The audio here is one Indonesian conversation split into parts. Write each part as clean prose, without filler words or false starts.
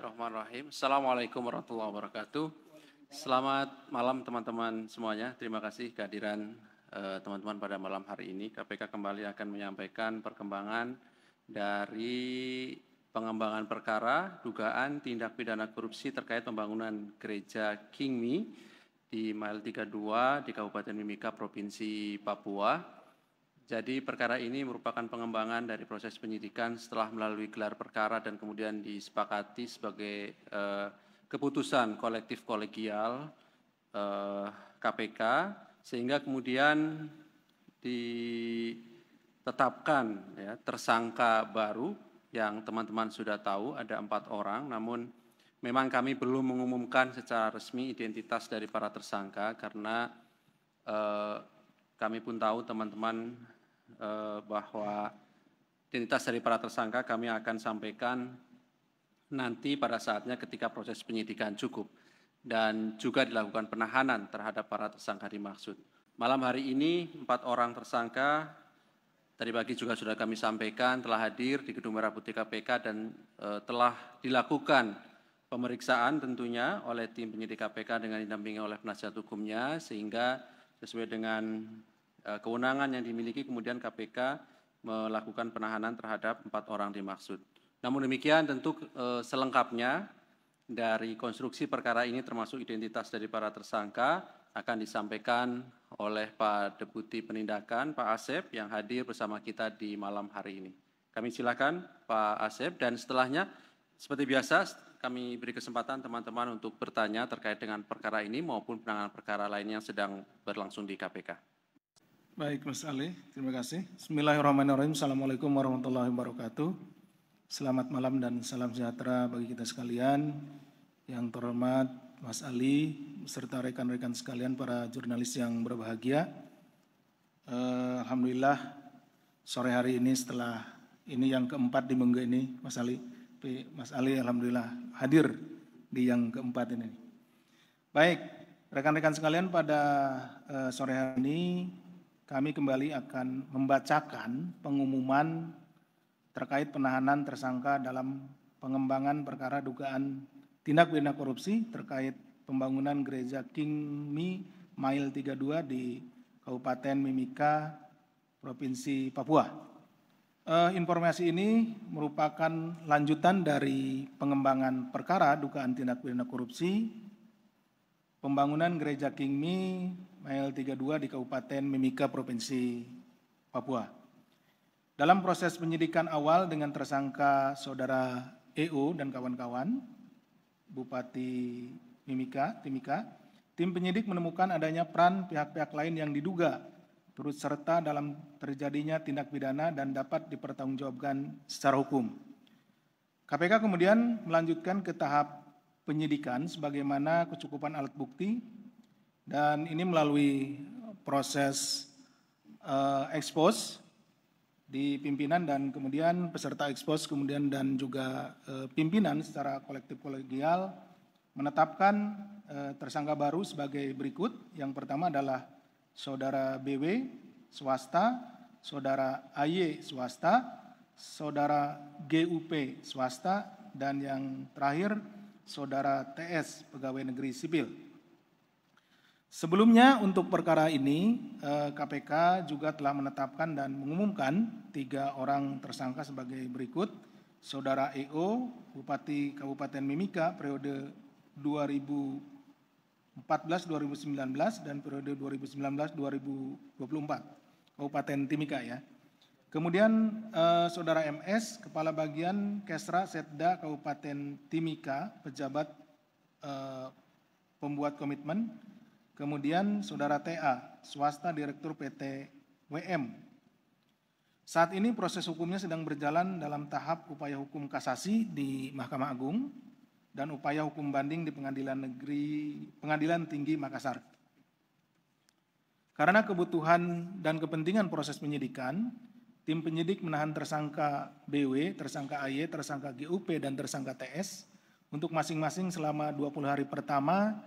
Bismillahirrahmanirrahim. Assalamualaikum warahmatullahi wabarakatuh. Selamat malam teman-teman semuanya. Terima kasih kehadiran teman-teman pada malam hari ini. KPK kembali akan menyampaikan perkembangan dari pengembangan perkara dugaan tindak pidana korupsi terkait pembangunan gereja Kingmi di Mile 32 di Kabupaten Mimika, Provinsi Papua. Jadi perkara ini merupakan pengembangan dari proses penyidikan setelah melalui gelar perkara dan kemudian disepakati sebagai keputusan kolektif kolegial KPK, sehingga kemudian ditetapkan ya, tersangka baru yang teman-teman sudah tahu ada 4 orang, namun memang kami belum mengumumkan secara resmi identitas dari para tersangka karena kami pun tahu teman-teman bahwa identitas dari para tersangka kami akan sampaikan nanti pada saatnya ketika proses penyidikan cukup dan juga dilakukan penahanan terhadap para tersangka dimaksud. Malam hari ini 4 orang tersangka tadi pagi juga sudah kami sampaikan telah hadir di Gedung Merah Putih KPK dan telah dilakukan pemeriksaan tentunya oleh tim penyidik KPK dengan didampingi oleh penasihat hukumnya, sehingga sesuai dengan kewenangan yang dimiliki kemudian KPK melakukan penahanan terhadap 4 orang dimaksud. Namun demikian tentu selengkapnya dari konstruksi perkara ini termasuk identitas dari para tersangka akan disampaikan oleh Pak Deputi Penindakan Pak Asep yang hadir bersama kita di malam hari ini. Kami silakan Pak Asep, dan setelahnya seperti biasa kami beri kesempatan teman-teman untuk bertanya terkait dengan perkara ini maupun penanganan perkara lainnya yang sedang berlangsung di KPK. Baik, Mas Ali, terima kasih. Bismillahirrahmanirrahim. Assalamualaikum warahmatullahi wabarakatuh. Selamat malam dan salam sejahtera bagi kita sekalian. Yang terhormat Mas Ali, serta rekan-rekan sekalian para jurnalis yang berbahagia. Alhamdulillah sore hari ini setelah ini yang keempat di minggu ini, Mas Ali alhamdulillah hadir di yang keempat ini. Baik, rekan-rekan sekalian, pada sore hari ini kami kembali akan membacakan pengumuman terkait penahanan tersangka dalam pengembangan perkara dugaan tindak pidana korupsi terkait pembangunan gereja Kingmi Mile 32 di Kabupaten Mimika, Provinsi Papua. Informasi ini merupakan lanjutan dari pengembangan perkara dugaan tindak pidana korupsi pembangunan gereja Kingmi Mile 32 di Kabupaten Mimika, Provinsi Papua. Dalam proses penyidikan awal dengan tersangka Saudara EO dan kawan-kawan, Bupati Timika, tim penyidik menemukan adanya peran pihak-pihak lain yang diduga turut serta dalam terjadinya tindak pidana dan dapat dipertanggungjawabkan secara hukum. KPK kemudian melanjutkan ke tahap penyidikan sebagaimana kecukupan alat bukti, dan ini melalui proses ekspos di pimpinan dan kemudian peserta ekspos kemudian dan juga pimpinan secara kolektif kolegial menetapkan tersangka baru sebagai berikut. Yang pertama adalah Saudara BW swasta, Saudara AY swasta, Saudara GUP swasta, dan yang terakhir Saudara TS pegawai negeri sipil. Sebelumnya untuk perkara ini KPK juga telah menetapkan dan mengumumkan 3 orang tersangka sebagai berikut. Saudara EO, Bupati Kabupaten Mimika periode 2014-2019 dan periode 2019-2024, Kabupaten Timika ya. Kemudian Saudara MS, Kepala Bagian Kesra Setda Kabupaten Timika, pejabat pembuat komitmen. Kemudian Saudara TA, swasta Direktur PT WM. Saat ini proses hukumnya sedang berjalan dalam tahap upaya hukum kasasi di Mahkamah Agung dan upaya hukum banding di Pengadilan Tinggi Makassar. Karena kebutuhan dan kepentingan proses penyidikan, tim penyidik menahan tersangka BW, tersangka AY, tersangka GUP, dan tersangka TS untuk masing-masing selama 20 hari pertama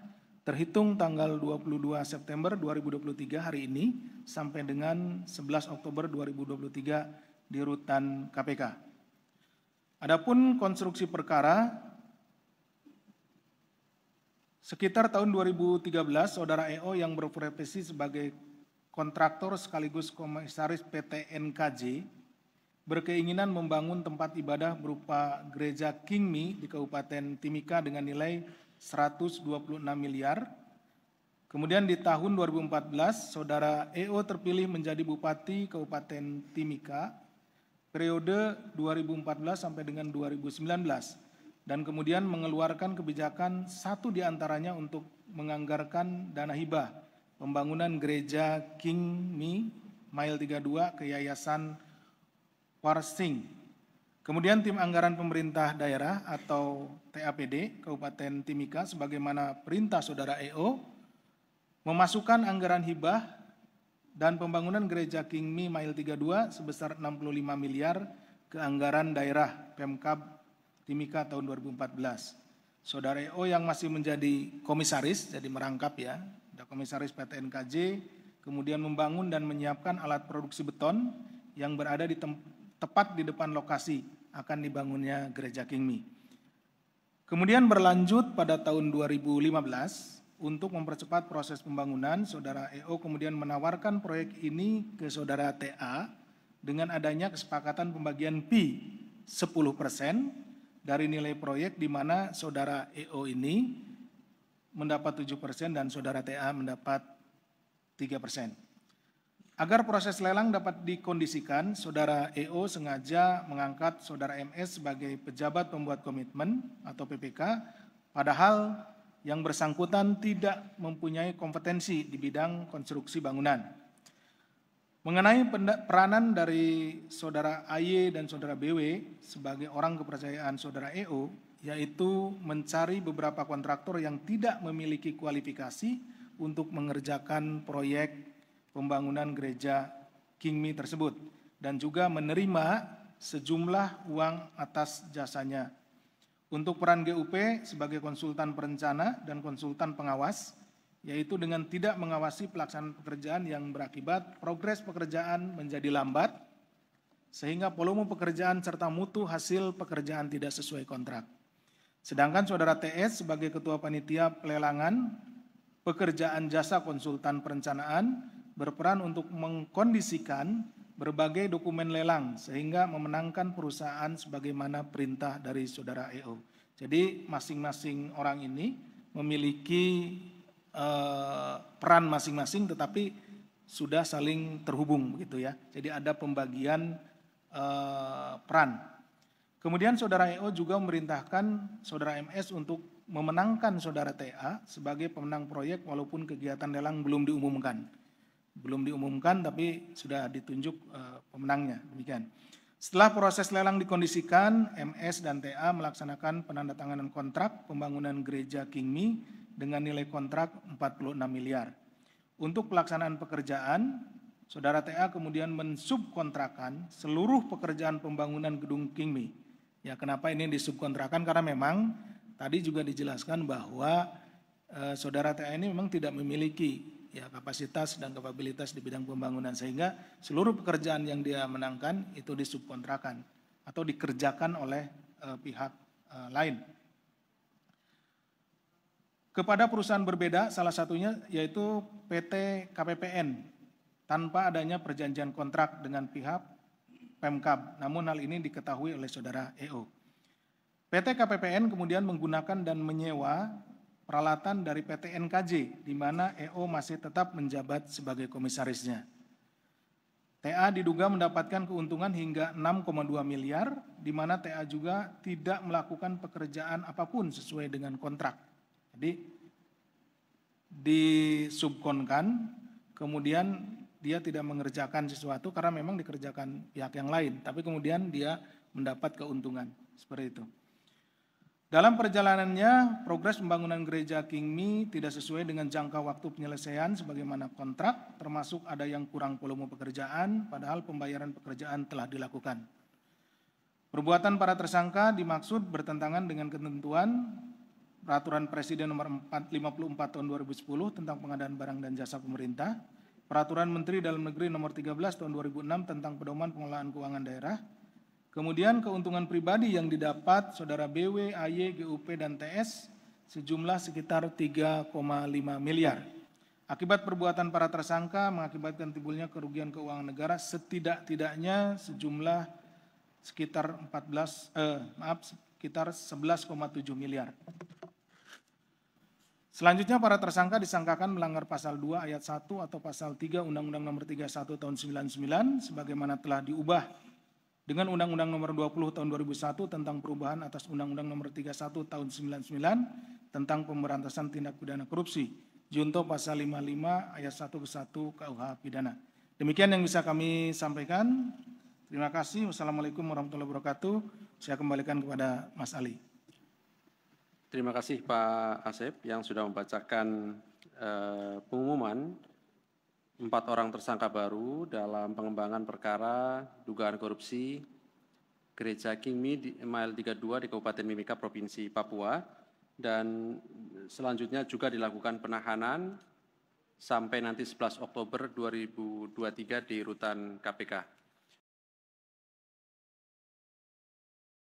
terhitung tanggal 22 September 2023 hari ini sampai dengan 11 Oktober 2023 di rutan KPK. Adapun konstruksi perkara Sekitar tahun 2013, Saudara EO yang berprofesi sebagai kontraktor sekaligus komisaris PT NKJ berkeinginan membangun tempat ibadah berupa Gereja Kingmi di Kabupaten Timika dengan nilai 126 miliar. Kemudian di tahun 2014, Saudara EO terpilih menjadi Bupati Kabupaten Timika periode 2014 sampai dengan 2019. Dan kemudian mengeluarkan kebijakan satu diantaranya untuk menganggarkan dana hibah pembangunan Gereja Kingmi Mile 32 ke Yayasan Warsing. Kemudian tim anggaran pemerintah daerah atau TAPD Kabupaten Timika sebagaimana perintah Saudara EO memasukkan anggaran hibah dan pembangunan Gereja Kingmi Mile 32 sebesar 65 miliar ke anggaran daerah Pemkab Timika tahun 2014. Saudara EO yang masih menjadi komisaris, jadi merangkap ya, ada komisaris PT NKJ, kemudian membangun dan menyiapkan alat produksi beton yang berada tepat di depan lokasi akan dibangunnya Gereja Kingmi. Kemudian berlanjut pada tahun 2015, untuk mempercepat proses pembangunan, Saudara EO kemudian menawarkan proyek ini ke Saudara TA dengan adanya kesepakatan pembagian fee 10% dari nilai proyek di mana Saudara EO ini mendapat 7% dan Saudara TA mendapat 3%. Agar proses lelang dapat dikondisikan, Saudara EO sengaja mengangkat Saudara MS sebagai pejabat pembuat komitmen atau PPK, padahal yang bersangkutan tidak mempunyai kompetensi di bidang konstruksi bangunan. Mengenai peranan dari Saudara AY dan Saudara BW sebagai orang kepercayaan Saudara EO, yaitu mencari beberapa kontraktor yang tidak memiliki kualifikasi untuk mengerjakan proyek pembangunan Gereja Kingmi tersebut, dan juga menerima sejumlah uang atas jasanya. Untuk peran GUP sebagai konsultan perencana dan konsultan pengawas, yaitu dengan tidak mengawasi pelaksanaan pekerjaan yang berakibat progres pekerjaan menjadi lambat, sehingga volume pekerjaan serta mutu hasil pekerjaan tidak sesuai kontrak. Sedangkan Saudara TS sebagai Ketua Panitia Pelelangan Pekerjaan Jasa Konsultan Perencanaan berperan untuk mengkondisikan berbagai dokumen lelang sehingga memenangkan perusahaan sebagaimana perintah dari Saudara EO. Jadi masing-masing orang ini memiliki peran masing-masing tetapi sudah saling terhubung begitu ya. Jadi ada pembagian peran. Kemudian Saudara EO juga memerintahkan Saudara MS untuk memenangkan Saudara TA sebagai pemenang proyek walaupun kegiatan lelang belum diumumkan. Belum diumumkan tapi sudah ditunjuk pemenangnya, demikian. Setelah proses lelang dikondisikan, MS dan TA melaksanakan penandatanganan kontrak pembangunan Gereja Kingmi dengan nilai kontrak 46 miliar. Untuk pelaksanaan pekerjaan, Saudara TA kemudian mensubkontrakan seluruh pekerjaan pembangunan gedung Kingmi. Ya, kenapa ini disubkontrakan? Karena memang tadi juga dijelaskan bahwa Saudara TA ini memang tidak memiliki ya kapasitas dan kapabilitas di bidang pembangunan, sehingga seluruh pekerjaan yang dia menangkan itu disubkontrakan atau dikerjakan oleh pihak lain. Kepada perusahaan berbeda, salah satunya yaitu PT KPPN tanpa adanya perjanjian kontrak dengan pihak Pemkab. Namun hal ini diketahui oleh Saudara EO. PT KPPN kemudian menggunakan dan menyewa peralatan dari PT NKJ, di mana EO masih tetap menjabat sebagai komisarisnya. TA diduga mendapatkan keuntungan hingga 6,2 miliar, di mana TA juga tidak melakukan pekerjaan apapun sesuai dengan kontrak. Jadi disubkonkan, kemudian dia tidak mengerjakan sesuatu karena memang dikerjakan pihak yang lain, tapi kemudian dia mendapat keuntungan, seperti itu. Dalam perjalanannya, progres pembangunan Gereja Kingmi tidak sesuai dengan jangka waktu penyelesaian sebagaimana kontrak, termasuk ada yang kurang volume pekerjaan, padahal pembayaran pekerjaan telah dilakukan. Perbuatan para tersangka dimaksud bertentangan dengan ketentuan Peraturan Presiden Nomor 54 Tahun 2010 tentang pengadaan barang dan jasa pemerintah, Peraturan Menteri Dalam Negeri Nomor 13 Tahun 2006 tentang pedoman pengelolaan keuangan daerah. Kemudian keuntungan pribadi yang didapat Saudara BW, AY, GUP, dan TS sejumlah sekitar 3,5 miliar. Akibat perbuatan para tersangka mengakibatkan timbulnya kerugian keuangan negara setidak-tidaknya sejumlah sekitar 11,7 miliar. Selanjutnya para tersangka disangkakan melanggar pasal 2 ayat 1 atau pasal 3 Undang-Undang Nomor 31 Tahun 99 sebagaimana telah diubah dengan Undang-Undang Nomor 20 Tahun 2001 tentang perubahan atas Undang-Undang Nomor 31 Tahun 99 tentang pemberantasan tindak pidana korupsi. Junto pasal 55 ayat 1 ke 1 KUH pidana. Demikian yang bisa kami sampaikan. Terima kasih. Wassalamualaikum warahmatullahi wabarakatuh. Saya kembalikan kepada Mas Ali. Terima kasih Pak Asep yang sudah membacakan pengumuman 4 orang tersangka baru dalam pengembangan perkara dugaan korupsi Gereja King Mi di Mile 32 di Kabupaten Mimika, Provinsi Papua, dan selanjutnya juga dilakukan penahanan sampai nanti 11 Oktober 2023 di Rutan KPK.